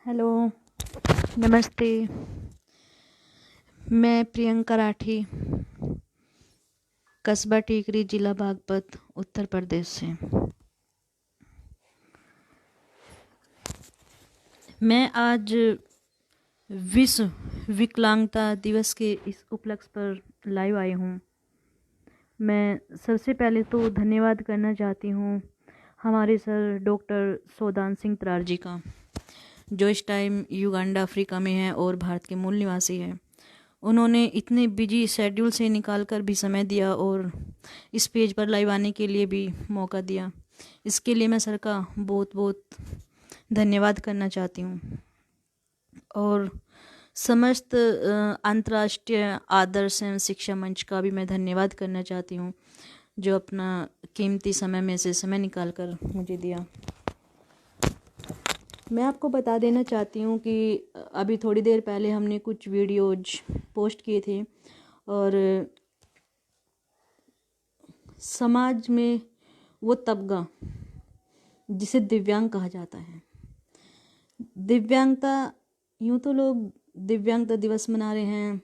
Hello, नमस्ते। मैं प्रियंका राठी, कस्बा टीकरी, जिला बागपत, उत्तर प्रदेश से। मैं आज विश्व विकलांगता दिवस के इस उपलक्ष्य पर लाइव आई हूँ। मैं सबसे पहले तो धन्यवाद करना चाहती हूँ हमारे सर डॉक्टर सोदान सिंह तरार जी का, जो इस टाइम युगांडा अफ्रीका में है और भारत के मूल निवासी हैं। उन्होंने इतने बिजी शेड्यूल से निकाल कर भी समय दिया और इस पेज पर लाइव आने के लिए भी मौका दिया। इसके लिए मैं सर का बहुत बहुत धन्यवाद करना चाहती हूँ। और समस्त अंतर्राष्ट्रीय आदर्श एवं शिक्षा मंच का भी मैं धन्यवाद करना चाहती हूँ, जो अपना कीमती समय में से समय निकाल कर मुझे दिया। मैं आपको बता देना चाहती हूँ कि अभी थोड़ी देर पहले हमने कुछ वीडियोज पोस्ट किए थे और समाज में वो तबका जिसे दिव्यांग कहा जाता है, दिव्यांगता, यूँ तो लोग दिव्यांगता दिवस मना रहे हैं।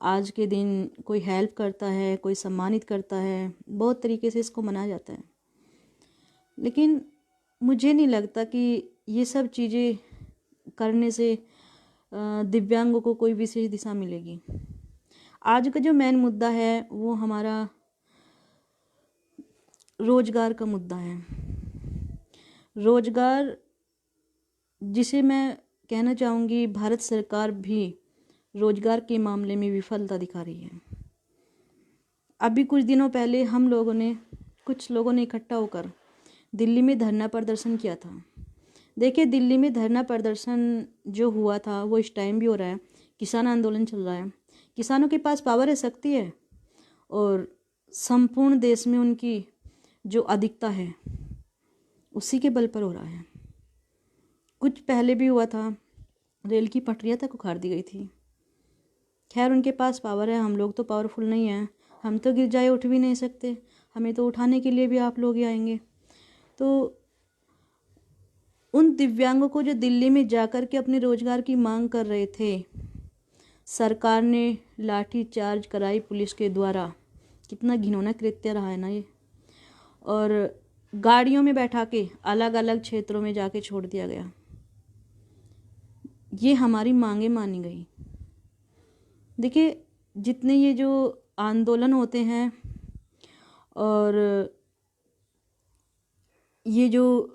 आज के दिन कोई हेल्प करता है, कोई सम्मानित करता है, बहुत तरीके से इसको मनाया जाता है। लेकिन मुझे नहीं लगता कि ये सब चीज़ें करने से दिव्यांगों को कोई विशेष दिशा मिलेगी। आज का जो मेन मुद्दा है वो हमारा रोजगार का मुद्दा है। रोजगार, जिसे मैं कहना चाहूँगी भारत सरकार भी रोजगार के मामले में विफलता दिखा रही है। अभी कुछ दिनों पहले कुछ लोगों ने इकट्ठा होकर दिल्ली में धरना प्रदर्शन किया था। देखिए, दिल्ली में धरना प्रदर्शन जो हुआ था वो इस टाइम भी हो रहा है। किसान आंदोलन चल रहा है। किसानों के पास पावर है, शक्ति है, और संपूर्ण देश में उनकी जो अधिकता है उसी के बल पर हो रहा है। कुछ पहले भी हुआ था, रेल की पटरियां तक उखाड़ दी गई थी। खैर, उनके पास पावर है, हम लोग तो पावरफुल नहीं हैं। हम तो गिर जाए उठ भी नहीं सकते, हमें तो उठाने के लिए भी आप लोग ही आएंगे। तो उन दिव्यांगों को जो दिल्ली में जाकर के अपने रोजगार की मांग कर रहे थे, सरकार ने लाठी चार्ज कराई पुलिस के द्वारा। कितना घिनौना कृत्य रहा है ना ये। और गाड़ियों में बैठा के अलग अलग क्षेत्रों में जाके छोड़ दिया गया। ये हमारी मांगे मानी गई। देखिए, जितने ये जो आंदोलन होते हैं और ये जो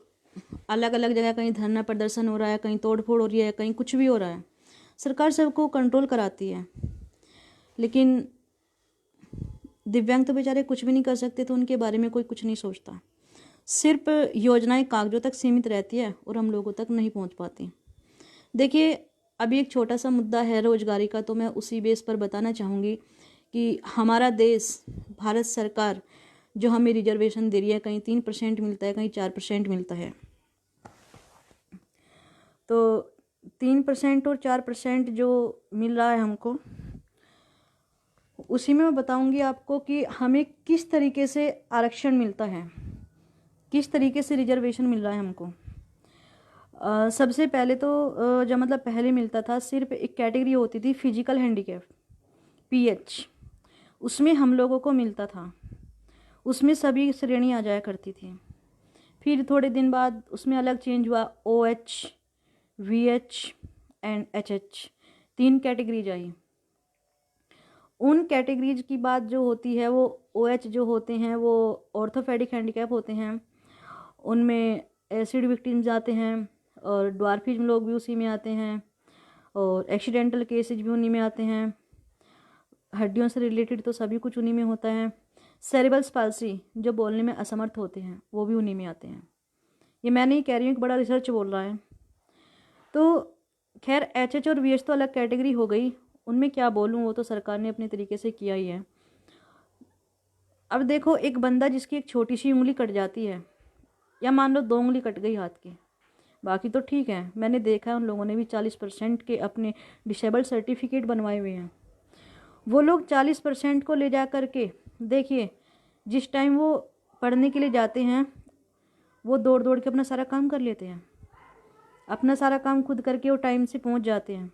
अलग अलग जगह कहीं धरना प्रदर्शन हो रहा है, कहीं तोड़फोड़ हो रही है, कहीं कुछ भी हो रहा है, सरकार सबको कंट्रोल कराती है। लेकिन दिव्यांग तो बेचारे कुछ भी नहीं कर सकते, तो उनके बारे में कोई कुछ नहीं सोचता। सिर्फ योजनाएं कागजों तक सीमित रहती है और हम लोगों तक नहीं पहुंच पाती। देखिए, अभी एक छोटा सा मुद्दा है रोजगारी का, तो मैं उसी बेस पर बताना चाहूँगी कि हमारा देश, भारत सरकार जो हमें रिजर्वेशन दे रही है, कहीं 3% मिलता है, कहीं 4% मिलता है। तो 3% और 4% जो मिल रहा है हमको, उसी में मैं बताऊंगी आपको कि हमें किस तरीके से आरक्षण मिलता है, किस तरीके से रिजर्वेशन मिल रहा है हमको। सबसे पहले तो जब मतलब पहले मिलता था, सिर्फ एक कैटेगरी होती थी फिजिकल हैंडीकैप, PH, उसमें हम लोगों को मिलता था। उसमें सभी श्रेणी आ जाया करती थी। फिर थोड़े दिन बाद उसमें अलग चेंज हुआ, OH, VH and HH, 3 categories आई। उन कैटेगरीज की बात जो होती है, वो OH जो होते हैं वो ऑर्थोपेडिक हैंडीकैप होते हैं। उनमें एसिड विक्टिम्स आते हैं और ड्वार्फिज्म लोग भी उसी में आते हैं, और एक्सीडेंटल केसेज भी उन्हीं में आते हैं। हड्डियों से रिलेटेड तो सभी कुछ उन्हीं में होता है। सेरेब्रल पाल्सी, जो बोलने में असमर्थ होते हैं, वो भी उन्हीं में आते हैं। ये मैं नहीं कह रही हूँ कि बड़ा रिसर्च बोल रहा है। तो खैर, HH और VH तो अलग कैटेगरी हो गई, उनमें क्या बोलूँ, वो तो सरकार ने अपने तरीके से किया ही है। अब देखो, एक बंदा जिसकी एक छोटी सी उंगली कट जाती है, या मान लो 2 उंगली कट गई हाथ की, बाकी तो ठीक है। मैंने देखा है उन लोगों ने भी 40% के अपने डिसेबल सर्टिफिकेट बनवाए हुए हैं। वो लोग 40% को ले जा कर के, देखिए, जिस टाइम वो पढ़ने के लिए जाते हैं, वो दौड़ दौड़ के अपना सारा काम कर लेते हैं। अपना सारा काम खुद करके वो टाइम से पहुंच जाते हैं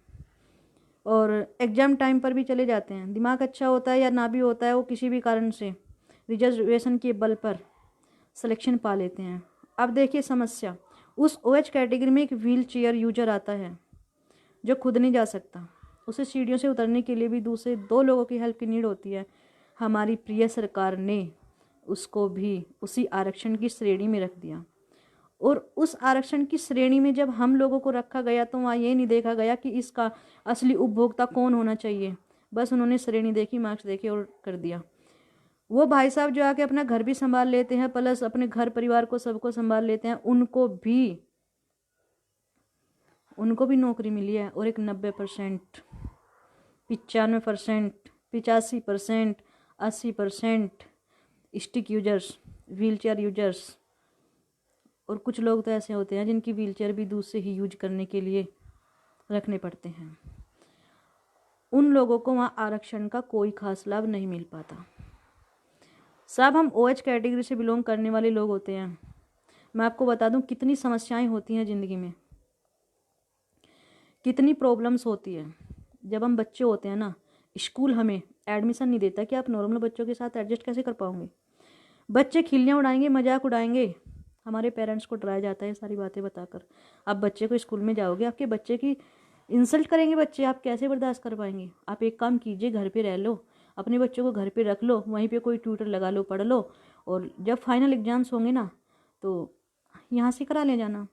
और एग्ज़ाम टाइम पर भी चले जाते हैं। दिमाग अच्छा होता है या ना भी होता है, वो किसी भी कारण से रिजर्वेशन के बल पर सिलेक्शन पा लेते हैं। अब देखिए समस्या, उस ओएच कैटेगरी में एक व्हील चेयर यूजर आता है जो खुद नहीं जा सकता। उसे सीढ़ियों से उतरने के लिए भी दूसरे 2 लोगों की हेल्प की नीड होती है। हमारी प्रिय सरकार ने उसको भी उसी आरक्षण की श्रेणी में रख दिया, और उस आरक्षण की श्रेणी में जब हम लोगों को रखा गया तो वहाँ ये नहीं देखा गया कि इसका असली उपभोक्ता कौन होना चाहिए। बस उन्होंने श्रेणी देखी, मार्क्स देखे और कर दिया। वो भाई साहब जो आके अपना घर भी संभाल लेते हैं, प्लस अपने घर परिवार को सबको संभाल लेते हैं, उनको भी नौकरी मिली है। और एक 90%, 95%, 85%, 80% स्टिक यूजर्स, व्हीलचेयर यूजर्स। और कुछ लोग तो ऐसे होते हैं जिनकी व्हीलचेयर भी दूसरे ही यूज करने के लिए रखने पड़ते हैं। उन लोगों को वहाँ आरक्षण का कोई खास लाभ नहीं मिल पाता। साहब, हम ओएच कैटेगरी से बिलोंग करने वाले लोग होते हैं। मैं आपको बता दूं कितनी समस्याएं होती हैं ज़िंदगी में, कितनी प्रॉब्लम्स होती है। जब हम बच्चे होते हैं ना, स्कूल हमें एडमिशन नहीं देता कि आप नॉर्मल बच्चों के साथ एडजस्ट कैसे कर पाओगे। बच्चे खिल्लियाँ उड़ाएंगे, मजाक उड़ाएंगे, हमारे पेरेंट्स को डराया जाता है सारी बातें बताकर। आप बच्चे को स्कूल में जाओगे, आपके बच्चे की इंसल्ट करेंगे बच्चे, आप कैसे बर्दाश्त कर पाएंगे। आप एक काम कीजिए, घर पे रह लो, अपने बच्चों को घर पे रख लो, वहीं पे कोई ट्यूटर लगा लो, पढ़ लो, और जब फाइनल एग्जाम्स होंगे ना तो यहाँ से करा ले जाना।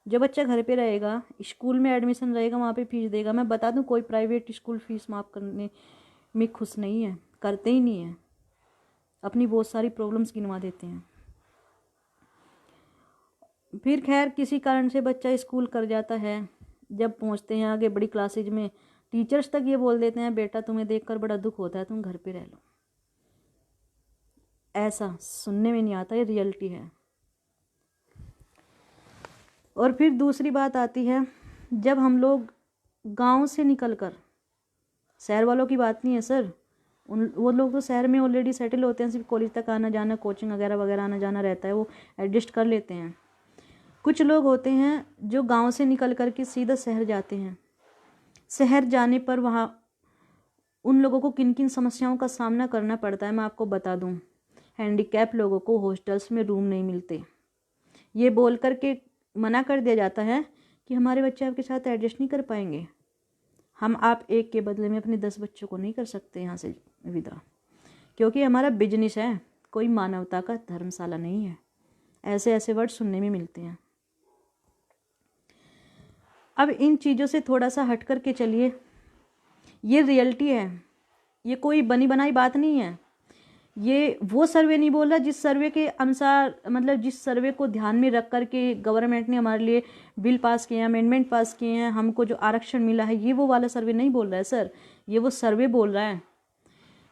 जब बच्चा घर पे रहेगा, स्कूल में एडमिशन रहेगा, वहाँ पे फीस देगा। मैं बता दूँ, कोई प्राइवेट स्कूल फीस माफ़ करने में खुश नहीं है, करते ही नहीं है, अपनी बहुत सारी प्रॉब्लम्स गिनवा देते हैं। फिर खैर किसी कारण से बच्चा स्कूल कर जाता है, जब पहुंचते हैं आगे बड़ी क्लासेज में, टीचर्स तक ये बोल देते हैं, बेटा तुम्हें देखकर बड़ा दुख होता है, तुम घर पे रह लो। ऐसा सुनने में नहीं आता, ये रियलिटी है। और फिर दूसरी बात आती है, जब हम लोग गांव से निकलकर, शहर वालों की बात नहीं है सर, वो लोग तो शहर में ऑलरेडी सेटल होते हैं, सिर्फ कॉलेज तक आना जाना, कोचिंग वगैरह वगैरह आना जाना रहता है, वो एडजस्ट कर लेते हैं। कुछ लोग होते हैं जो गांव से निकल कर के सीधा शहर जाते हैं। शहर जाने पर वहाँ उन लोगों को किन किन समस्याओं का सामना करना पड़ता है मैं आपको बता दूं। हैंडीकैप लोगों को हॉस्टल्स में रूम नहीं मिलते, ये बोल कर के मना कर दिया जाता है कि हमारे बच्चे आपके साथ एडजस्ट नहीं कर पाएंगे, हम आप एक के बदले में अपने 10 बच्चों को नहीं कर सकते यहाँ से विदा, क्योंकि हमारा बिजनेस है, कोई मानवता का धर्मशाला नहीं है। ऐसे ऐसे वर्ड सुनने में मिलते हैं। अब इन चीज़ों से थोड़ा सा हट कर के चलिए, ये रियलिटी है, ये कोई बनी बनाई बात नहीं है। ये वो सर्वे नहीं बोल रहा जिस सर्वे के अनुसार, मतलब जिस सर्वे को ध्यान में रख कर के गवर्नमेंट ने हमारे लिए बिल पास किए हैं, अमेंडमेंट पास किए हैं, हमको जो आरक्षण मिला है, ये वो वाला सर्वे नहीं बोल रहा है सर। ये वो सर्वे बोल रहा है,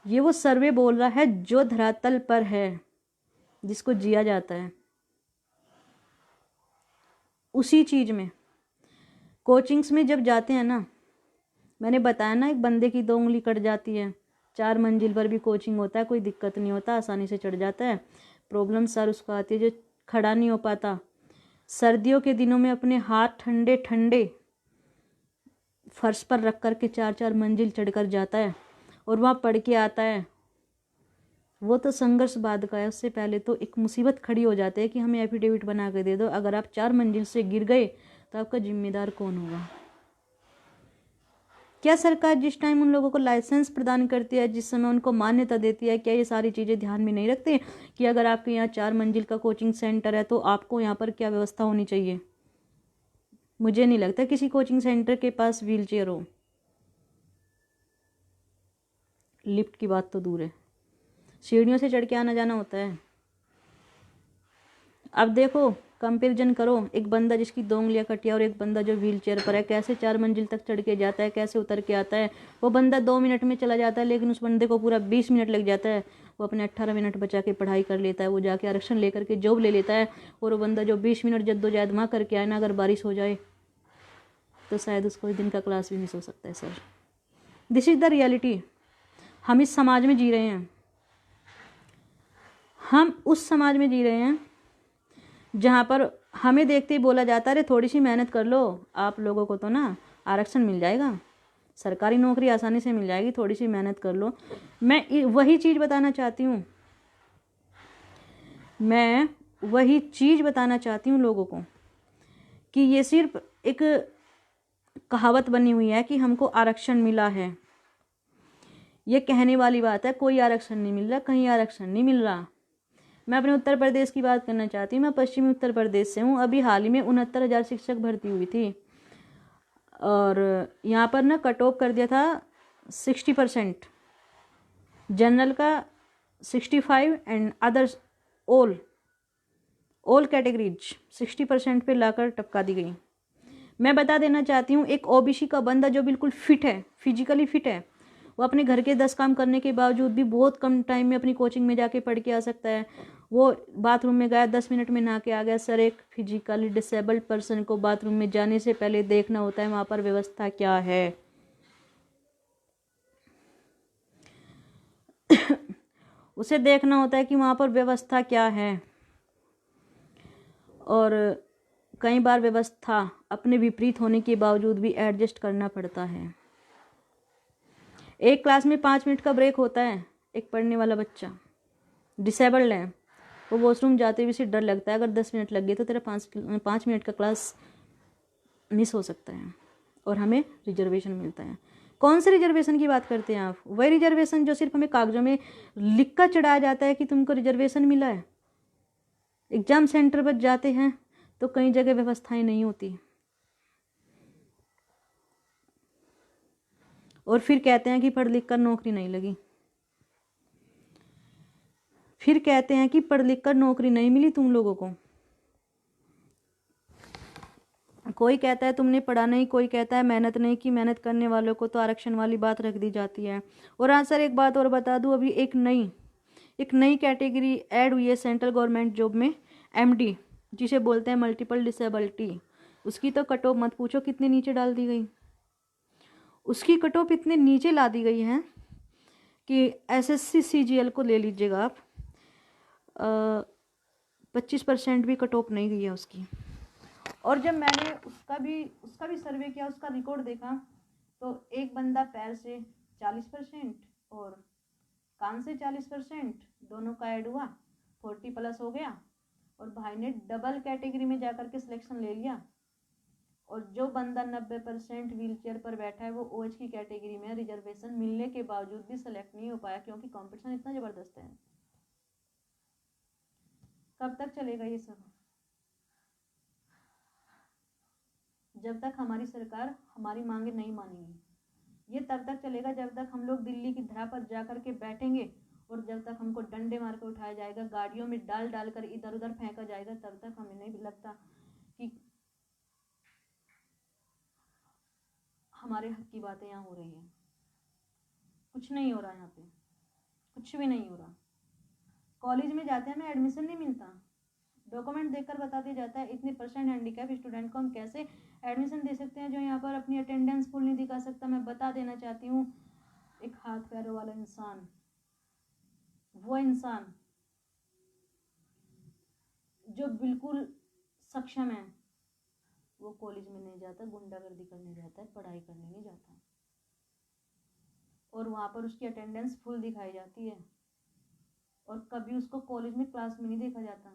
ये वो सर्वे बोल रहा है जो धरातल पर है, जिसको जिया जाता है। उसी चीज़ में कोचिंग्स में जब जाते हैं ना, मैंने बताया ना, एक बंदे की 2 उंगली कट जाती है, 4 मंजिल पर भी कोचिंग होता है, कोई दिक्कत नहीं होता, आसानी से चढ़ जाता है। प्रॉब्लम सर उसको आती है जो खड़ा नहीं हो पाता, सर्दियों के दिनों में अपने हाथ ठंडे ठंडे फर्श पर रख कर के 4-4 मंजिल चढ़ कर जाता है और वहाँ पढ़ के आता है। वो तो संघर्ष बाद का है, उससे पहले तो एक मुसीबत खड़ी हो जाती है कि हमें एफिडेविट बना के दे दो, अगर आप 4 मंजिल से गिर गए तो आपका जिम्मेदार कौन होगा। क्या सरकार जिस टाइम उन लोगों को लाइसेंस प्रदान करती है, जिस समय उनको मान्यता देती है, क्या ये सारी चीज़ें ध्यान में नहीं रखते कि अगर आपके यहाँ 4 मंजिल का कोचिंग सेंटर है तो आपको यहाँ पर क्या व्यवस्था होनी चाहिए। मुझे नहीं लगता किसी कोचिंग सेंटर के पास व्हीलचेयर हो, लिफ्ट की बात तो दूर है, सीढ़ियों से चढ़ के आना जाना होता है। अब देखो, कंपेरिजन करो, एक बंदा जिसकी 2 उंगलियां कटी है और एक बंदा जो व्हील चेयर पर है, कैसे 4 मंजिल तक चढ़ के जाता है, कैसे उतर के आता है। वो बंदा 2 मिनट में चला जाता है, लेकिन उस बंदे को पूरा 20 मिनट लग जाता है। वो अपने 18 मिनट बचा के पढ़ाई कर लेता है, वो जाके आरक्षण लेकर के जॉब ले लेता है। और वो बंदा जो 20 मिनट जद्दोजहद वहाँ करके आए ना, अगर बारिश हो जाए तो शायद उसको दिन का क्लास भी मिस हो सकता है sir. This is the reality. हम इस समाज में जी रहे हैं, हम उस समाज में जी रहे हैं जहाँ पर हमें देखते ही बोला जाता है अरे थोड़ी सी मेहनत कर लो, आप लोगों को तो ना आरक्षण मिल जाएगा, सरकारी नौकरी आसानी से मिल जाएगी, थोड़ी सी मेहनत कर लो। मैं वही चीज़ बताना चाहती हूँ, मैं वही चीज़ बताना चाहती हूँ लोगों को कि ये सिर्फ एक कहावत बनी हुई है कि हमको आरक्षण मिला है। ये कहने वाली बात है, कोई आरक्षण नहीं मिल रहा, कहीं आरक्षण नहीं मिल रहा। मैं अपने उत्तर प्रदेश की बात करना चाहती हूँ। मैं पश्चिमी उत्तर प्रदेश से हूँ। अभी हाल ही में 69,000 शिक्षक भर्ती हुई थी और यहाँ पर ना कट ऑफ कर दिया था 60%, जनरल का 65 एंड अदर्स ऑल कैटेगरीज 60% पे लाकर टपका दी गई। मैं बता देना चाहती हूँ, एक ओबीसी का बंदा जो बिल्कुल फिट है, फिजिकली फिट है, वो अपने घर के 10 काम करने के बावजूद भी बहुत कम टाइम में अपनी कोचिंग में जाके पढ़ के आ सकता है। वो बाथरूम में गया, 10 मिनट में नहा के आ गया। सर, एक फिजिकली डिसेबल्ड पर्सन को बाथरूम में जाने से पहले देखना होता है वहाँ पर व्यवस्था क्या है। उसे देखना होता है कि वहाँ पर व्यवस्था क्या है, और कई बार व्यवस्था अपने विपरीत होने के बावजूद भी एडजस्ट करना पड़ता है। एक क्लास में 5 मिनट का ब्रेक होता है। एक पढ़ने वाला बच्चा डिसेबल्ड है, वो वॉशरूम जाते हुए से डर लगता है अगर 10 मिनट लग गए तो तेरा 5 मिनट का क्लास मिस हो सकता है, और हमें रिजर्वेशन मिलता है। कौन से रिजर्वेशन की बात करते हैं आप? वही रिजर्वेशन जो सिर्फ हमें कागजों में लिख कर चढ़ाया जाता है कि तुमको रिजर्वेशन मिला है। एग्जाम सेंटर पर जाते हैं तो कई जगह व्यवस्थाएं नहीं होती, और फिर कहते हैं कि पढ़ लिख कर नौकरी नहीं लगी, फिर कहते हैं कि पढ़ लिख कर नौकरी नहीं मिली तुम लोगों को। कोई कहता है तुमने पढ़ा नहीं, कोई कहता है मेहनत नहीं की, मेहनत करने वालों को तो आरक्षण वाली बात रख दी जाती है। और हाँ सर, एक बात और बता दूं, अभी एक नई कैटेगरी ऐड हुई है सेंट्रल गवर्नमेंट जॉब में, एमडी, जिसे बोलते हैं मल्टीपल डिसेबिलिटी। उसकी तो कट ऑफ मत पूछो कितने नीचे डाल दी गई। उसकी कट ऑफ इतने नीचे ला दी गई है कि एसएससी सीजीएल को ले लीजिएगा आप, 25% भी कट ऑफ नहीं गई है उसकी। और जब मैंने उसका भी सर्वे किया, उसका रिकॉर्ड देखा, तो एक बंदा पैर से 40% और कान से 40%, दोनों का ऐड हुआ, 40+ हो गया, और भाई ने डबल कैटेगरी में जाकर के सिलेक्शन ले लिया। और जो बंदा 90% व्हील चेयर पर बैठा है, वो ओएच की कैटेगरी में रिजर्वेशन मिलने के बावजूद भी सेलेक्ट नहीं हो पाया, क्योंकि कंपटीशन इतना ज़बरदस्त है। कब तक चलेगा ये सब? जब तक हमारी सरकार हमारी मांगे नहीं मानेगी। ये तब तक चलेगा जब तक हम लोग दिल्ली की धरा पर जा कर के बैठेंगे, और जब तक हमको डंडे मार कर उठाया जाएगा, गाड़ियों में डाल डाल कर इधर उधर फेंका जाएगा, तब तक हमें नहीं लगता कि हमारे हक की बातें यहाँ हो रही हैं। कुछ नहीं हो रहा यहाँ पे, कुछ भी नहीं हो रहा। कॉलेज में जाते हैं, हमें एडमिशन नहीं मिलता, डॉक्यूमेंट देखकर बता दिया जाता है इतने % हैंडीकैप स्टूडेंट को हम कैसे एडमिशन दे सकते हैं जो यहाँ पर अपनी अटेंडेंस फुल नहीं दिखा सकता। मैं बता देना चाहती हूँ, एक हाथ पैरों वाला इंसान, वो इंसान जो बिल्कुल सक्षम है, वो कॉलेज में नहीं जाता, गुंडागर्दी करने जाता है, पढ़ाई करने नहीं जाता, और वहाँ पर उसकी अटेंडेंस फुल दिखाई जाती है, और कभी उसको कॉलेज में क्लास में नहीं देखा जाता।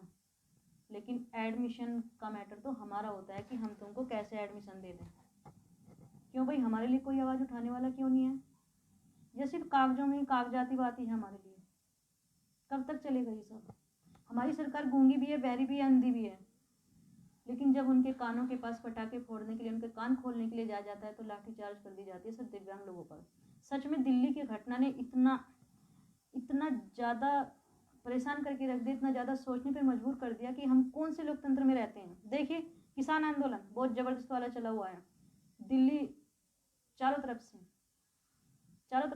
लेकिन एडमिशन का मैटर तो हमारा होता है कि हम तुमको कैसे एडमिशन दे दें। क्यों भाई, हमारे लिए कोई आवाज़ उठाने वाला क्यों नहीं है? या सिर्फ कागजों में ही कागजाती बात ही है हमारे लिए? कब तक चलेगा ये सब? हमारी सरकार गूंगी भी है, बहरी भी है, अंधी भी है, लेकिन जब उनके कानों के पास पटाखे फोड़ने के लिए, उनके कान खोलने के लिए जाया जाता है, तो लाठीचार्ज कर दी जाती है सिर्फ दिव्यांग लोगों पर। सच में दिल्ली की घटना ने इतना ज़्यादा परेशान करके रख दिया, इतना ज़्यादा सोचने पर मजबूर कर दिया कि हम कौन से लोकतंत्र में रहते हैं। देखिए, किसान आंदोलन बहुत ज़बरदस्त वाला चला हुआ है, दिल्ली चारों तरफ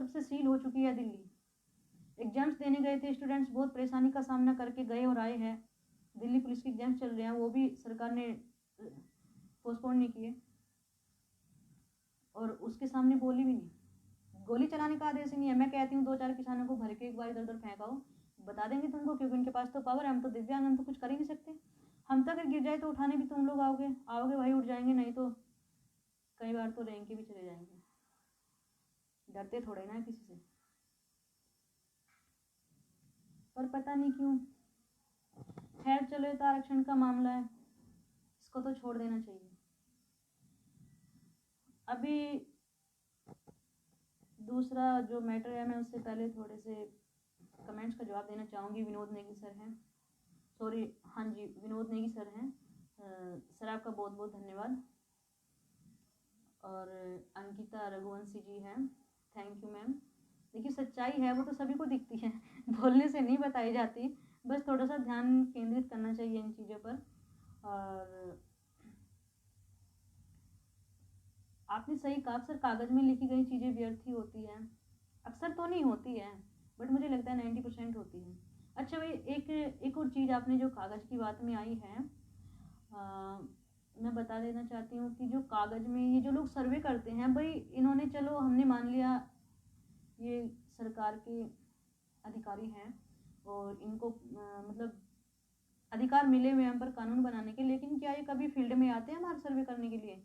से सील हो चुकी है। दिल्ली एग्जाम्स देने गए थे स्टूडेंट्स, बहुत परेशानी का सामना करके गए और आए हैं। दिल्ली पुलिस के एग्जाम्स चल रहे हैं, वो भी सरकार ने पोस्टपोन नहीं किए, और उसके सामने बोली भी नहीं, गोली चलाने का आदेश ही नहीं है। मैं कहती हूँ 2-4 किसानों को भर के एक बार इधर उधर फेंकाओ, बता देंगे तुमको, क्योंकि उनके पास तो पावर है। हम तो दिव्यांग, हम तो कुछ कर ही नहीं सकते। हम तक गिर जाए तो उठाने भी तुम लोग आओगे आओगे भाई, उठ जाएंगे, नहीं तो कई बार तो रैंक के भी चले जाएंगे। डरते थोड़े ना किसी से, पर पता नहीं क्यों। खैर चलो, ये तो आरक्षण का मामला है, इसको तो छोड़ देना चाहिए। अभी दूसरा जो मैटर है, मैं उससे पहले थोड़े से कमेंट्स का जवाब देना चाहूँगी। विनोद नेगी सर हैं, सॉरी, हाँ जी, विनोद नेगी सर हैं। सर आपका बहुत बहुत धन्यवाद। और अंकिता रघुवंशी जी हैं, थैंक यू मैम। देखिए सच्चाई है वो तो सभी को दिखती है, बोलने से नहीं बताई जाती, बस थोड़ा सा ध्यान केंद्रित करना चाहिए इन चीज़ों पर। और आपने सही कहा सर, कागज़ में लिखी गई चीज़ें व्यर्थ ही होती हैं, अक्सर तो नहीं होती है, बट मुझे लगता है 90% होती है। अच्छा भाई, एक और चीज़ आपने जो कागज़ की बात में आई है, मैं बता देना चाहती हूँ कि जो कागज़ में ये जो लोग सर्वे करते हैं भाई, इन्होंने, चलो हमने मान लिया ये सरकार के अधिकारी हैं और इनको मतलब अधिकार मिले हुए हैं हम पर कानून बनाने के, लेकिन क्या ये कभी फील्ड में आते हैं हमारा सर्वे करने के लिए?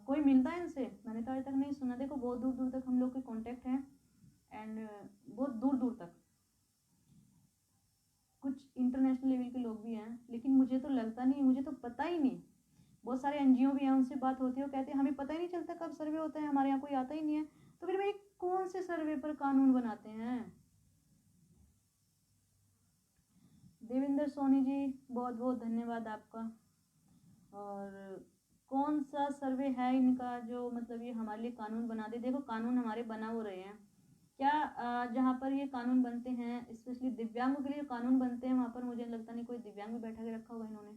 कोई मिलता है इनसे? मैंने तो आज तक नहीं सुना। देखो बहुत दूर दूर तक हम लोग के कांटेक्ट हैं, एंड बहुत दूर दूर तक कुछ इंटरनेशनल लेवल के लोग भी हैं, लेकिन मुझे तो लगता नहीं, मुझे तो पता ही नहीं। बहुत सारे एनजीओ भी हैं, उनसे बात होती है, वो कहते हैं हमें पता ही नहीं चलता कब सर्वे होता है, हमारे यहाँ कोई आता ही नहीं है। तो फिर भाई कौन से सर्वे पर कानून बनाते हैं? देवेंद्र सोनी जी, बहुत बहुत धन्यवाद आपका। और कौन सा सर्वे है इनका जो मतलब ये हमारे लिए कानून बना दे? देखो कानून हमारे बना हो रहे हैं क्या, जहाँ पर ये कानून बनते हैं, स्पेशली दिव्यांगों के लिए कानून बनते हैं, वहाँ पर मुझे लगता नहीं कोई दिव्यांग भी बैठा के रखा होगा इन्होंने।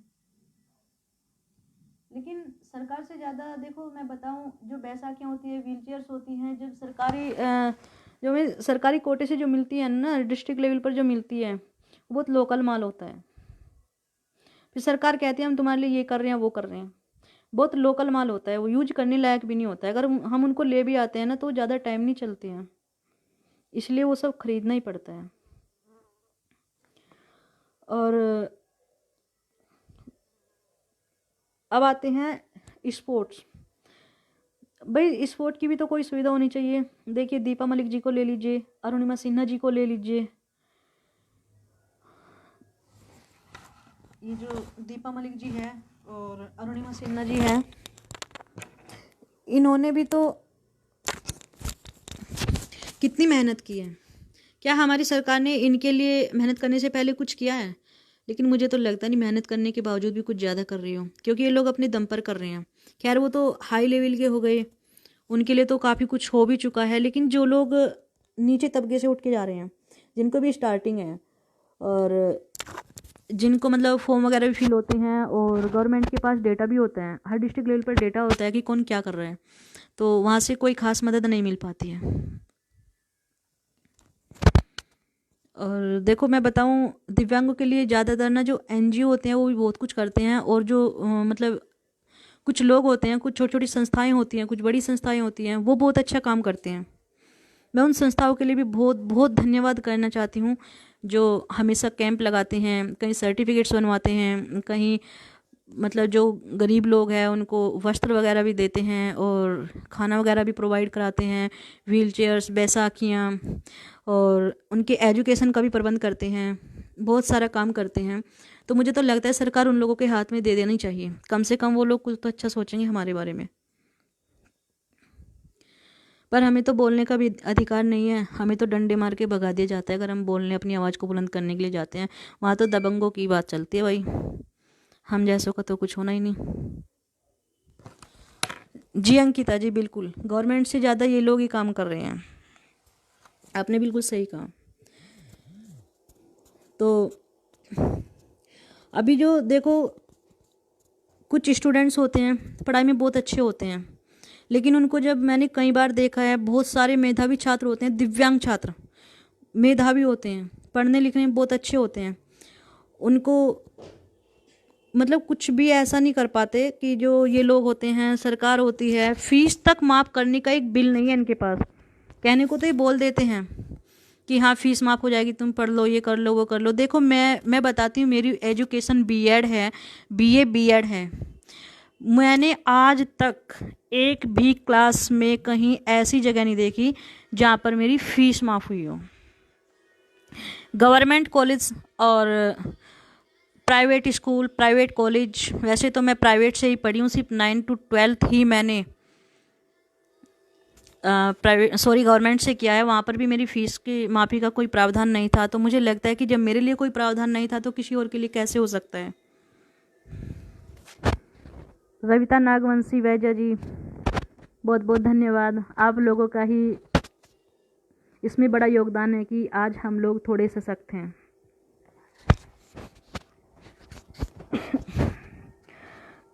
लेकिन सरकार से ज़्यादा देखो मैं बताऊं, जो बैसाखियाँ होती है, व्हील चेयर्स होती हैं, जब सरकारी जो हमें सरकारी कोटे से जो मिलती है ना, डिस्ट्रिक्ट लेवल पर जो मिलती है, वो बहुत लोकल माल होता है। फिर सरकार कहती है हम तुम्हारे लिए ये कर रहे हैं, वो कर रहे हैं, बहुत लोकल माल होता है, वो यूज करने लायक भी नहीं होता है। अगर हम उनको ले भी आते हैं ना तो ज़्यादा टाइम नहीं चलते हैं, इसलिए वो सब खरीदना ही पड़ता है। और अब आते हैं स्पोर्ट्स। भाई स्पोर्ट की भी तो कोई सुविधा होनी चाहिए। देखिए दीपा मलिक जी को ले लीजिए, अरुणिमा सिन्हा जी को ले लीजिए। ये जो दीपा मलिक जी है और अरुणिमा सिन्हा जी हैं, इन्होंने भी तो कितनी मेहनत की है। क्या हमारी सरकार ने इनके लिए मेहनत करने से पहले कुछ किया है? लेकिन मुझे तो लगता नहीं मेहनत करने के बावजूद भी कुछ ज़्यादा कर रही हो, क्योंकि ये लोग अपने दम पर कर रहे हैं। खैर वो तो हाई लेवल के हो गए, उनके लिए तो काफ़ी कुछ हो भी चुका है, लेकिन जो लोग नीचे तबके से उठ के जा रहे हैं, जिनको भी स्टार्टिंग है और जिनको मतलब फॉर्म वगैरह भी फिल होते हैं और गवर्नमेंट के पास डेटा भी होता है, हर डिस्ट्रिक्ट लेवल पर डेटा होता है कि कौन क्या कर रहा है, तो वहाँ से कोई ख़ास मदद नहीं मिल पाती है। और देखो मैं बताऊं, दिव्यांगों के लिए ज़्यादातर ना जो एनजीओ होते हैं वो भी बहुत कुछ करते हैं, और जो मतलब कुछ लोग होते हैं, कुछ छोटी छोटी संस्थाएं होती हैं, कुछ बड़ी संस्थाएं होती हैं, वो बहुत अच्छा काम करते हैं। मैं उन संस्थाओं के लिए भी बहुत बहुत धन्यवाद करना चाहती हूँ, जो हमेशा कैंप लगाते हैं, कहीं सर्टिफिकेट्स बनवाते हैं, कहीं मतलब जो गरीब लोग हैं उनको वस्त्र वगैरह भी देते हैं और खाना वगैरह भी प्रोवाइड कराते हैं, व्हील चेयर्स, बैसाखियाँ, और उनके एजुकेशन का भी प्रबंध करते हैं, बहुत सारा काम करते हैं। तो मुझे तो लगता है सरकार उन लोगों के हाथ में दे देनी चाहिए, कम से कम वो लोग कुछ तो अच्छा सोचेंगे हमारे बारे में। पर हमें तो बोलने का भी अधिकार नहीं है, हमें तो डंडे मार के भगा दिया जाता है अगर हम बोलने, अपनी आवाज़ को बुलंद करने के लिए जाते हैं। वहाँ तो दबंगों की बात चलती है भाई, हम जैसों का तो कुछ होना ही नहीं। जी अंकिता जी, बिल्कुल गवर्नमेंट से ज़्यादा ये लोग ही काम कर रहे हैं, आपने बिल्कुल सही कहा। तो अभी जो देखो कुछ स्टूडेंट्स होते हैं पढ़ाई में बहुत अच्छे होते हैं, लेकिन उनको जब मैंने कई बार देखा है, बहुत सारे मेधावी छात्र होते हैं, दिव्यांग छात्र मेधावी होते हैं, पढ़ने लिखने में बहुत अच्छे होते हैं, उनको मतलब कुछ भी ऐसा नहीं कर पाते कि जो ये लोग होते हैं, सरकार होती है, फीस तक माफ़ करने का एक बिल नहीं है इनके पास। कहने को तो ये बोल देते हैं कि हाँ फीस माफ़ हो जाएगी, तुम पढ़ लो, ये कर लो, वो कर लो। देखो मैं बताती हूँ, मेरी एजुकेशन बीएड है, बीए बीएड है। मैंने आज तक एक भी क्लास में कहीं ऐसी जगह नहीं देखी जहाँ पर मेरी फ़ीस माफ़ हुई हो। गवर्नमेंट कॉलेज और प्राइवेट स्कूल, प्राइवेट कॉलेज, वैसे तो मैं प्राइवेट से ही पढ़ी हूँ, सिर्फ 9 to 12 ही मैंने गवर्नमेंट से किया है। वहाँ पर भी मेरी फ़ीस की माफ़ी का कोई प्रावधान नहीं था। तो मुझे लगता है कि जब मेरे लिए कोई प्रावधान नहीं था तो किसी और के लिए कैसे हो सकता है। रविता नागवंशी वैद्य जी, बहुत बहुत धन्यवाद। आप लोगों का ही इसमें बड़ा योगदान है कि आज हम लोग थोड़े सशक्त हैं।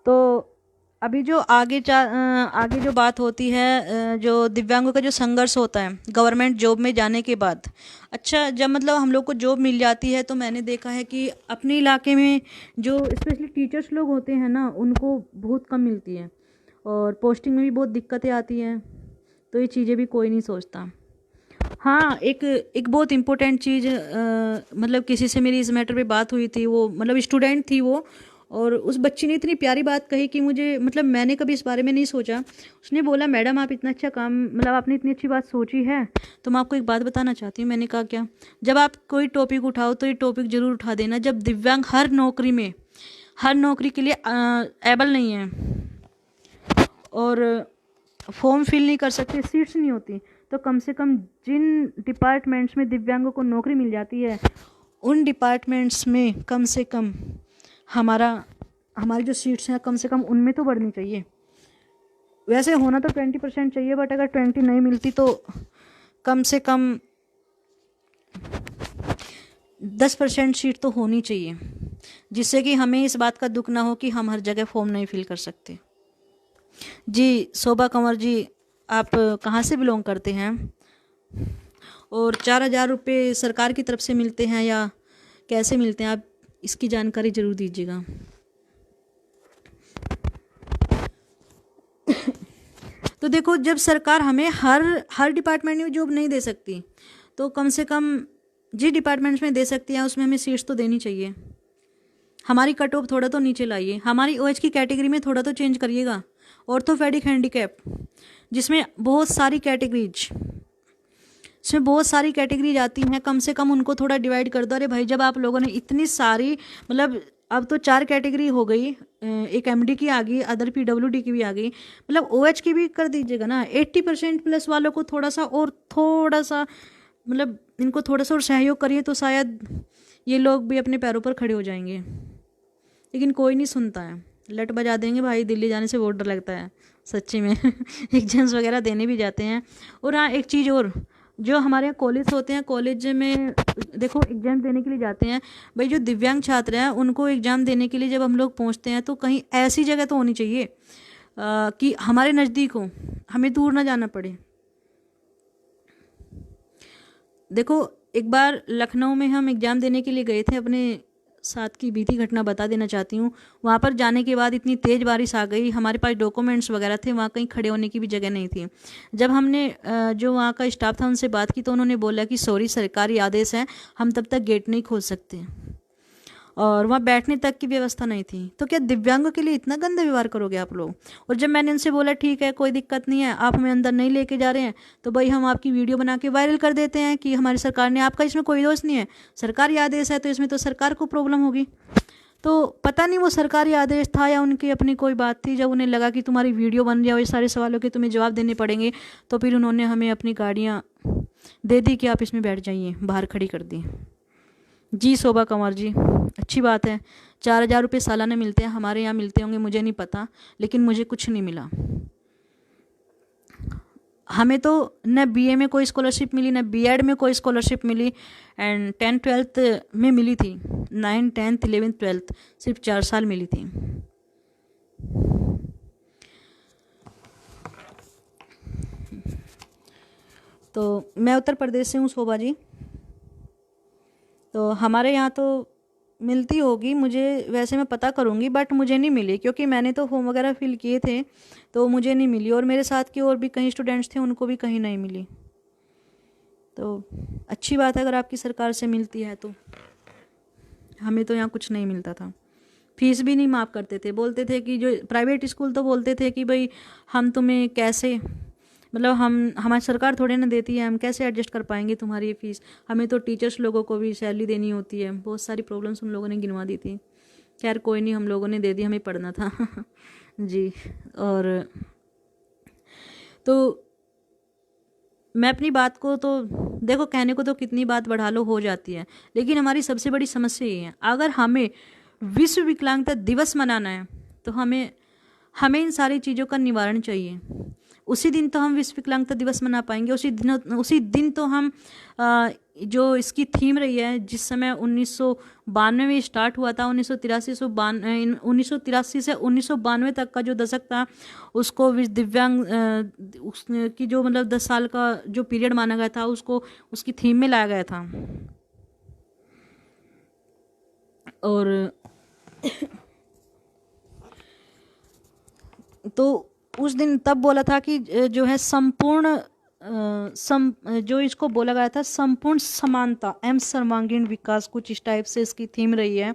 तो अभी जो आगे जो बात होती है, जो दिव्यांगों का जो संघर्ष होता है गवर्नमेंट जॉब में जाने के बाद। अच्छा, जब मतलब हम लोग को जॉब मिल जाती है तो मैंने देखा है कि अपने इलाके में जो स्पेशली टीचर्स लोग होते हैं ना, उनको बहुत कम मिलती है और पोस्टिंग में भी बहुत दिक्कतें आती हैं। तो ये चीज़ें भी कोई नहीं सोचता। हाँ, एक बहुत इम्पोर्टेंट चीज़, मतलब किसी से मेरी इस मैटर पे बात हुई थी, वो मतलब स्टूडेंट थी वो, और उस बच्ची ने इतनी प्यारी बात कही कि मुझे, मतलब मैंने कभी इस बारे में नहीं सोचा। उसने बोला, मैडम आप इतना अच्छा काम, मतलब आपने इतनी अच्छी बात सोची है, तो मैं आपको एक बात बताना चाहती हूँ। मैंने कहा क्या? जब आप कोई टॉपिक उठाओ तो ये टॉपिक ज़रूर उठा देना जब दिव्यांग हर नौकरी के लिए एबल नहीं है और फॉर्म फिल नहीं कर सकते, सीट्स नहीं होती, तो कम से कम जिन डिपार्टमेंट्स में दिव्यांगों को नौकरी मिल जाती है उन डिपार्टमेंट्स में कम से कम हमारी जो सीट्स हैं कम से कम उनमें तो बढ़नी चाहिए। वैसे होना तो 20% चाहिए, बट अगर 20 नहीं मिलती तो कम से कम 10% सीट तो होनी चाहिए, जिससे कि हमें इस बात का दुख ना हो कि हम हर जगह फॉर्म नहीं फिल कर सकते। जी शोभा कंवर जी, आप कहाँ से बिलोंग करते हैं? और 4,000 रुपये सरकार की तरफ से मिलते हैं या कैसे मिलते हैं? आप इसकी जानकारी ज़रूर दीजिएगा। तो देखो, जब सरकार हमें हर डिपार्टमेंट में जॉब नहीं दे सकती तो कम से कम जिस डिपार्टमेंट्स में दे सकती है उसमें हमें सीट्स तो देनी चाहिए। हमारी कट ऑफ थोड़ा तो नीचे लाइए, हमारी ओएच की कैटेगरी में थोड़ा तो चेंज करिएगा। ऑर्थोपेडिक हैंडीकैप, जिसमें बहुत सारी कैटेगरीज आती हैं, कम से कम उनको थोड़ा डिवाइड कर दो। अरे भाई, जब आप लोगों ने इतनी सारी, मतलब अब तो 4 कैटेगरी हो गई, एक एमडी की आ गई, अदर पीडब्ल्यूडी की भी आ गई, मतलब ओएच की भी कर दीजिएगा ना। 80% प्लस वालों को थोड़ा सा मतलब इनको थोड़ा सा और सहयोग करिए तो शायद ये लोग भी अपने पैरों पर खड़े हो जाएंगे। लेकिन कोई नहीं सुनता है, लट बजा देंगे भाई। दिल्ली जाने से बहुत डर लगता है सच्ची में। एग्जाम्स वगैरह देने भी जाते हैं। और हाँ, एक चीज़ और, जो हमारे यहाँ कॉलेज होते हैं, कॉलेज में देखो एग्ज़ाम देने के लिए जाते हैं भाई, जो दिव्यांग छात्र हैं उनको एग्ज़ाम देने के लिए जब हम लोग पहुँचते हैं तो कहीं ऐसी जगह तो होनी चाहिए कि हमारे नज़दीक हो, हमें दूर ना जाना पड़े। देखो, एक बार लखनऊ में हम एग्ज़ाम देने के लिए गए थे, अपने साथ की बीती घटना बता देना चाहती हूँ। वहाँ पर जाने के बाद इतनी तेज़ बारिश आ गई, हमारे पास डॉक्यूमेंट्स वगैरह थे, वहाँ कहीं खड़े होने की भी जगह नहीं थी। जब हमने जो वहाँ का स्टाफ था उनसे बात की तो उन्होंने बोला कि सॉरी, सरकारी आदेश है, हम तब तक गेट नहीं खोल सकते, और वहाँ बैठने तक की व्यवस्था नहीं थी। तो क्या दिव्यांगों के लिए इतना गंदा व्यवहार करोगे आप लोग? और जब मैंने उनसे बोला ठीक है कोई दिक्कत नहीं है, आप हमें अंदर नहीं लेके जा रहे हैं, तो भाई हम आपकी वीडियो बना के वायरल कर देते हैं कि हमारी सरकार ने, आपका इसमें कोई दोष नहीं है, सरकारी आदेश है तो इसमें तो सरकार को प्रॉब्लम होगी। तो पता नहीं वो सरकारी आदेश था या उनकी अपनी कोई बात थी, जब उन्हें लगा कि तुम्हारी वीडियो बन जाए, ये सारे सवालों के तुम्हें जवाब देने पड़ेंगे, तो फिर उन्होंने हमें अपनी गाड़ियाँ दे दी कि आप इसमें बैठ जाइए, बाहर खड़ी कर दी। जी शोभा कंवर जी, अच्छी बात है। 4,000 रुपये सालाना मिलते हैं, हमारे यहाँ मिलते होंगे मुझे नहीं पता, लेकिन मुझे कुछ नहीं मिला। हमें तो न बीए में कोई स्कॉलरशिप मिली, न बीएड में कोई scholarship milli, and 10th 12th में मिली थी। 9th 10th 11th 12th सिर्फ 4 साल मिली थी। तो मैं उत्तर प्रदेश से हूँ शोभा जी, तो हमारे यहाँ तो मिलती होगी, मुझे वैसे मैं पता करूँगी, बट मुझे नहीं मिली क्योंकि मैंने तो फॉर्म वगैरह फिल किए थे, तो मुझे नहीं मिली। और मेरे साथ के और भी कई स्टूडेंट्स थे, उनको भी कहीं नहीं मिली। तो अच्छी बात है अगर आपकी सरकार से मिलती है तो। हमें तो यहाँ कुछ नहीं मिलता था, फीस भी नहीं माफ़ करते थे। बोलते थे कि जो प्राइवेट स्कूल तो बोलते थे कि भाई हम तुम्हें कैसे, मतलब हम हमारी सरकार थोड़े ना देती है, हम कैसे एडजस्ट कर पाएंगे तुम्हारी ये फ़ीस। हमें तो टीचर्स लोगों को भी सैलरी देनी होती है। बहुत सारी प्रॉब्लम्स उन लोगों ने गिनवा दी थी। खैर कोई नहीं, हम लोगों ने दे दी, हमें पढ़ना था जी। और तो मैं अपनी बात को तो देखो, कहने को तो कितनी बात बढ़ा लो हो जाती है, लेकिन हमारी सबसे बड़ी समस्या ये है, अगर हमें विश्व विकलांगता दिवस मनाना है तो हमें हमें इन सारी चीज़ों का निवारण चाहिए। उसी दिन तो हम विश्व विकलांगता दिवस मना पाएंगे। उसी दिन तो हम जो इसकी थीम रही है, जिस समय 1992 में स्टार्ट हुआ था, 1983 से 1992 तक का जो दशक था, उसको दिव्यांग उसकी जो मतलब 10 साल का जो पीरियड माना गया था, उसको उसकी थीम में लाया गया था। और तो उस दिन तब बोला था कि जो है संपूर्ण जो इसको बोला गया था संपूर्ण समानता एवं सर्वांगीण विकास, कुछ इस टाइप से इसकी थीम रही है।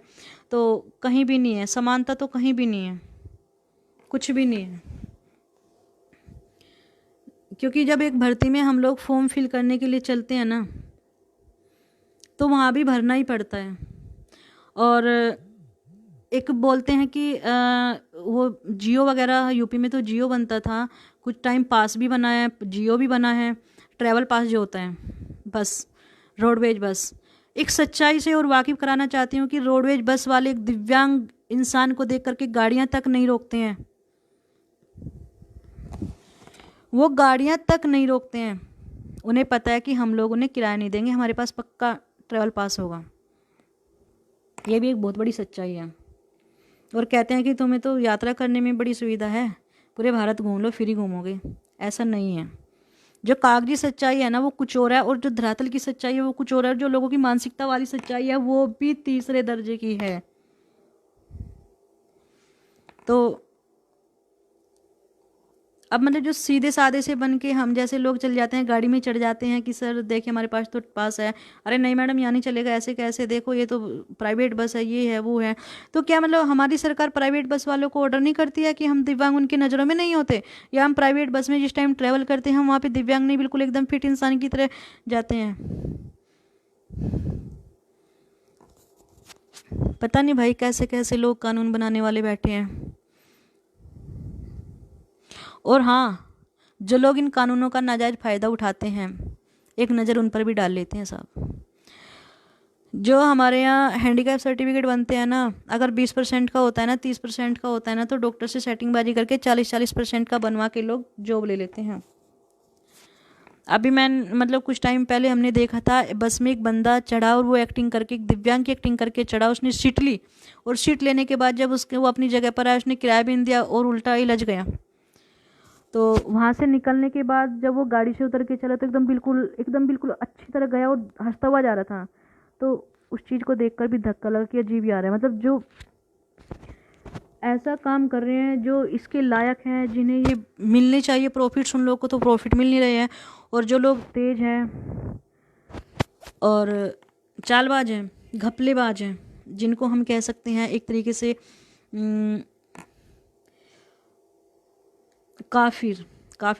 तो कहीं भी नहीं है समानता, तो कहीं भी नहीं है, कुछ भी नहीं है। क्योंकि जब एक भर्ती में हम लोग फॉर्म फिल करने के लिए चलते हैं ना, तो वहाँ भी भरना ही पड़ता है। और एक बोलते हैं कि वो जियो वगैरह, यूपी में तो जियो बनता था, कुछ टाइम पास भी बना है, जियो भी बना है, ट्रैवल पास जो होता है, बस रोडवेज बस। एक सच्चाई से और वाकिफ कराना चाहती हूँ कि रोडवेज बस वाले एक दिव्यांग इंसान को देख करके गाड़ियाँ तक नहीं रोकते हैं, वो गाड़ियाँ तक नहीं रोकते हैं। उन्हें पता है कि हम लोग उन्हें किराया नहीं देंगे, हमारे पास पक्का ट्रैवल पास होगा। ये भी एक बहुत बड़ी सच्चाई है। और कहते हैं कि तुम्हें तो यात्रा करने में बड़ी सुविधा है, पूरे भारत घूम लो, फ्री घूमोगे। ऐसा नहीं है। जो कागजी सच्चाई है ना वो कुछ और है, और जो धरातल की सच्चाई है वो कुछ और है। जो लोगों की मानसिकता वाली सच्चाई है वो भी तीसरे दर्जे की है। तो अब मतलब जो सीधे साधे से बन के हम जैसे लोग चल जाते हैं, गाड़ी में चढ़ जाते हैं कि सर देखिए हमारे पास तो पास है, अरे नहीं मैडम यहाँ नहीं चलेगा, ऐसे कैसे, देखो ये तो प्राइवेट बस है, ये है वो है। तो क्या मतलब हमारी सरकार प्राइवेट बस वालों को ऑर्डर नहीं करती है कि हम दिव्यांग उनकी नज़रों में नहीं होते, या हम प्राइवेट बस में जिस टाइम ट्रैवल करते हैं हम वहाँ पर दिव्यांग नहीं, बिल्कुल एकदम फिट इंसान की तरह जाते हैं। पता नहीं भाई कैसे कैसे लोग कानून बनाने वाले बैठे हैं। और हाँ, जो लोग इन कानूनों का नाजायज़ फ़ायदा उठाते हैं, एक नज़र उन पर भी डाल लेते हैं साहब। जो हमारे यहाँ हैंडीकैप सर्टिफिकेट बनते हैं ना, अगर 20% का होता है ना, 30% का होता है ना, तो डॉक्टर से सेटिंगबाजी करके 40% का बनवा के लोग जॉब ले लेते हैं। अभी मैं मतलब कुछ टाइम पहले हमने देखा था, बस में एक बंदा चढ़ा और वो एक्टिंग करके, एक दिव्यांग की एक्टिंग करके चढ़ा, उसने सीट ली, और सीट लेने के बाद जब उसके वो अपनी जगह पर आया, उसने किराया भी नहीं दिया और उल्टा ही लज गया। तो वहाँ से निकलने के बाद जब वो गाड़ी से उतर के चला तो एकदम बिल्कुल अच्छी तरह गया और हंसता हुआ जा रहा था। तो उस चीज़ को देखकर भी धक्का लगा कि अजीब ही आ रहा है। मतलब जो ऐसा काम कर रहे हैं, जो इसके लायक हैं, जिन्हें ये मिलने चाहिए प्रॉफिट्स, उन लोगों को तो प्रॉफिट मिल नहीं रहे हैं। और जो लोग तेज हैं और चालबाज हैं, घपलेबाज हैं, जिनको हम कह सकते हैं एक तरीके से काफिर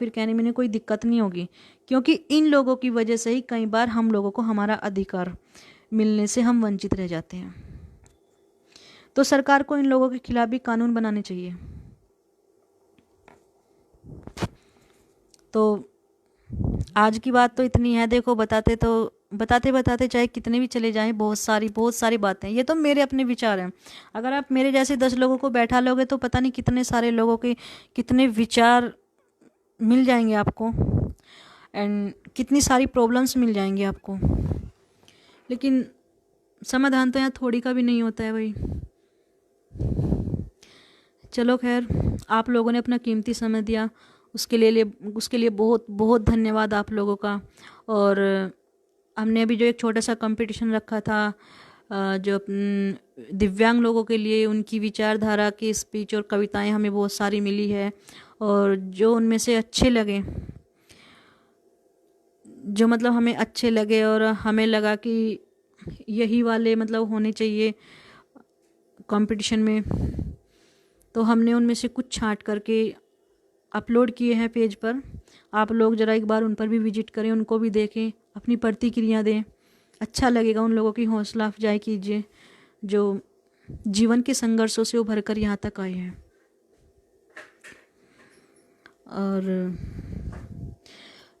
कहने में कोई दिक्कत नहीं होगी, क्योंकि इन लोगों की वजह से ही कई बार हम लोगों को हमारा अधिकार मिलने से हम वंचित रह जाते हैं। तो सरकार को इन लोगों के खिलाफ भी कानून बनाने चाहिए। तो आज की बात तो इतनी है। देखो बताते चाहे कितने भी चले जाएं, बहुत सारी बातें। ये तो मेरे अपने विचार हैं। अगर आप मेरे जैसे 10 लोगों को बैठा लोगे तो पता नहीं कितने सारे लोगों के कितने विचार मिल जाएंगे आपको, एंड कितनी सारी प्रॉब्लम्स मिल जाएंगी आपको। लेकिन समाधान तो यहाँ थोड़ी का भी नहीं होता है भाई। चलो खैर, आप लोगों ने अपना कीमती समय दिया, उसके लिए बहुत बहुत धन्यवाद आप लोगों का। और हमने अभी जो एक छोटा सा कंपटीशन रखा था, जो दिव्यांग लोगों के लिए, उनकी विचारधारा की स्पीच और कविताएं हमें बहुत सारी मिली है। और जो उनमें से अच्छे लगे, जो मतलब हमें अच्छे लगे और हमें लगा कि यही वाले मतलब होने चाहिए कंपटीशन में, तो हमने उनमें से कुछ छांट करके अपलोड किए हैं पेज पर। आप लोग ज़रा एक बार उन पर भी विजिट करें, उनको भी देखें, अपनी प्रतिक्रिया दें। अच्छा लगेगा, उन लोगों की हौसला अफजाई कीजिए जो जीवन के संघर्षों से उभर कर यहाँ तक आए हैं। और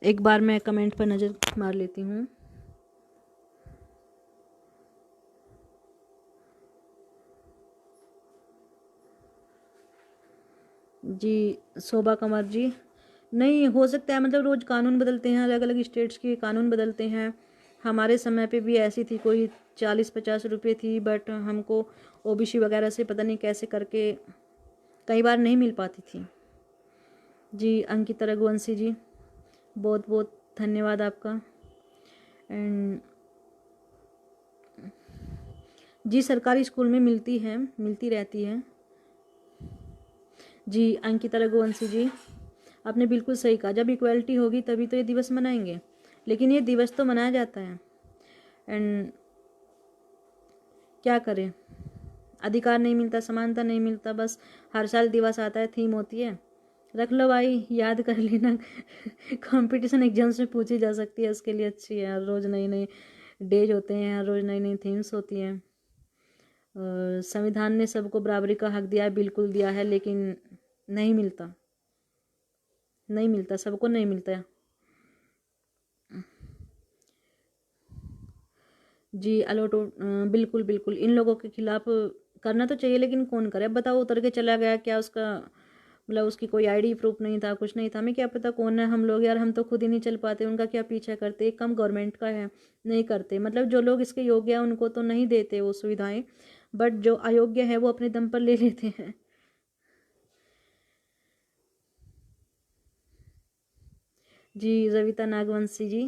एक बार मैं कमेंट पर नज़र मार लेती हूँ। जी शोभा कंवर जी, नहीं हो सकता है, मतलब रोज़ कानून बदलते हैं, अलग अलग स्टेट्स के कानून बदलते हैं। हमारे समय पे भी ऐसी थी, कोई 40-50 रुपये थी, बट हमको ओबीसी वगैरह से पता नहीं कैसे करके कई बार नहीं मिल पाती थी। जी अंकिता रघुवंशी जी, बहुत बहुत धन्यवाद आपका। एंड जी सरकारी स्कूल में मिलती है, मिलती रहती है। जी अंकिता रघुवंशी जी, आपने बिल्कुल सही कहा, जब इक्वलिटी होगी तभी तो ये दिवस मनाएंगे। लेकिन ये दिवस तो मनाया जाता है, एंड क्या करें, अधिकार नहीं मिलता, समानता नहीं मिलता, बस हर साल दिवस आता है, थीम होती है, रख लो भाई, याद कर लेना। कंपटीशन एग्जाम्स में पूछी जा सकती है, उसके लिए अच्छी है। हर रोज़ नए नए डेज होते हैं, हर रोज़ नई नई थीम्स होती हैं। संविधान ने सबको बराबरी का हक दिया है, बिल्कुल दिया है, लेकिन नहीं मिलता, नहीं मिलता, सबको नहीं मिलता। जी अलोटो, बिल्कुल बिल्कुल, इन लोगों के खिलाफ करना तो चाहिए, लेकिन कौन करे। अब बताओ, उतर के चला गया, क्या उसका मतलब उसकी कोई आईडी प्रूफ नहीं था, कुछ नहीं था, हमें क्या पता कौन है। हम लोग यार, हम तो खुद ही नहीं चल पाते, उनका क्या पीछा करते। एक काम गवर्नमेंट का है, नहीं करते, मतलब जो लोग इसके योग्य हैं उनको तो नहीं देते वो सुविधाएं, बट जो अयोग्य है वो अपने दम पर ले लेते हैं। जी रविता नागवंशी जी,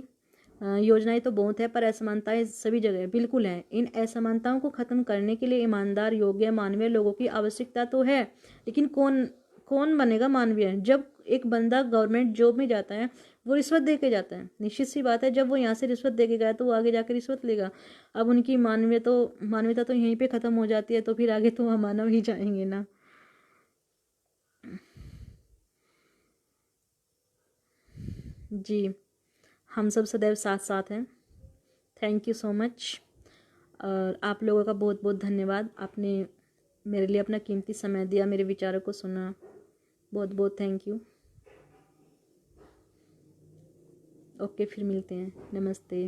योजनाएं तो बहुत है, पर असमानताएं सभी जगह बिल्कुल है। इन असमानताओं को खत्म करने के लिए ईमानदार, योग्य, मानवीय लोगों की आवश्यकता तो है, लेकिन कौन कौन बनेगा मानवीय? जब एक बंदा गवर्नमेंट जॉब में जाता है, वो रिश्वत दे के जाता है, निश्चित सी बात है, जब वो यहाँ से रिश्वत दे के गया तो वो आगे जाकर रिश्वत लेगा। अब उनकी मानवीयता तो यहीं पे ख़त्म हो जाती है, तो फिर आगे तो अमानव ही जाएंगे ना। जी हम सब सदैव साथ साथ हैं। Thank you so much. और आप लोगों का बहुत बहुत धन्यवाद, आपने मेरे लिए अपना कीमती समय दिया, मेरे विचारों को सुना, बहुत बहुत थैंक यू। ओके फिर मिलते हैं, नमस्ते।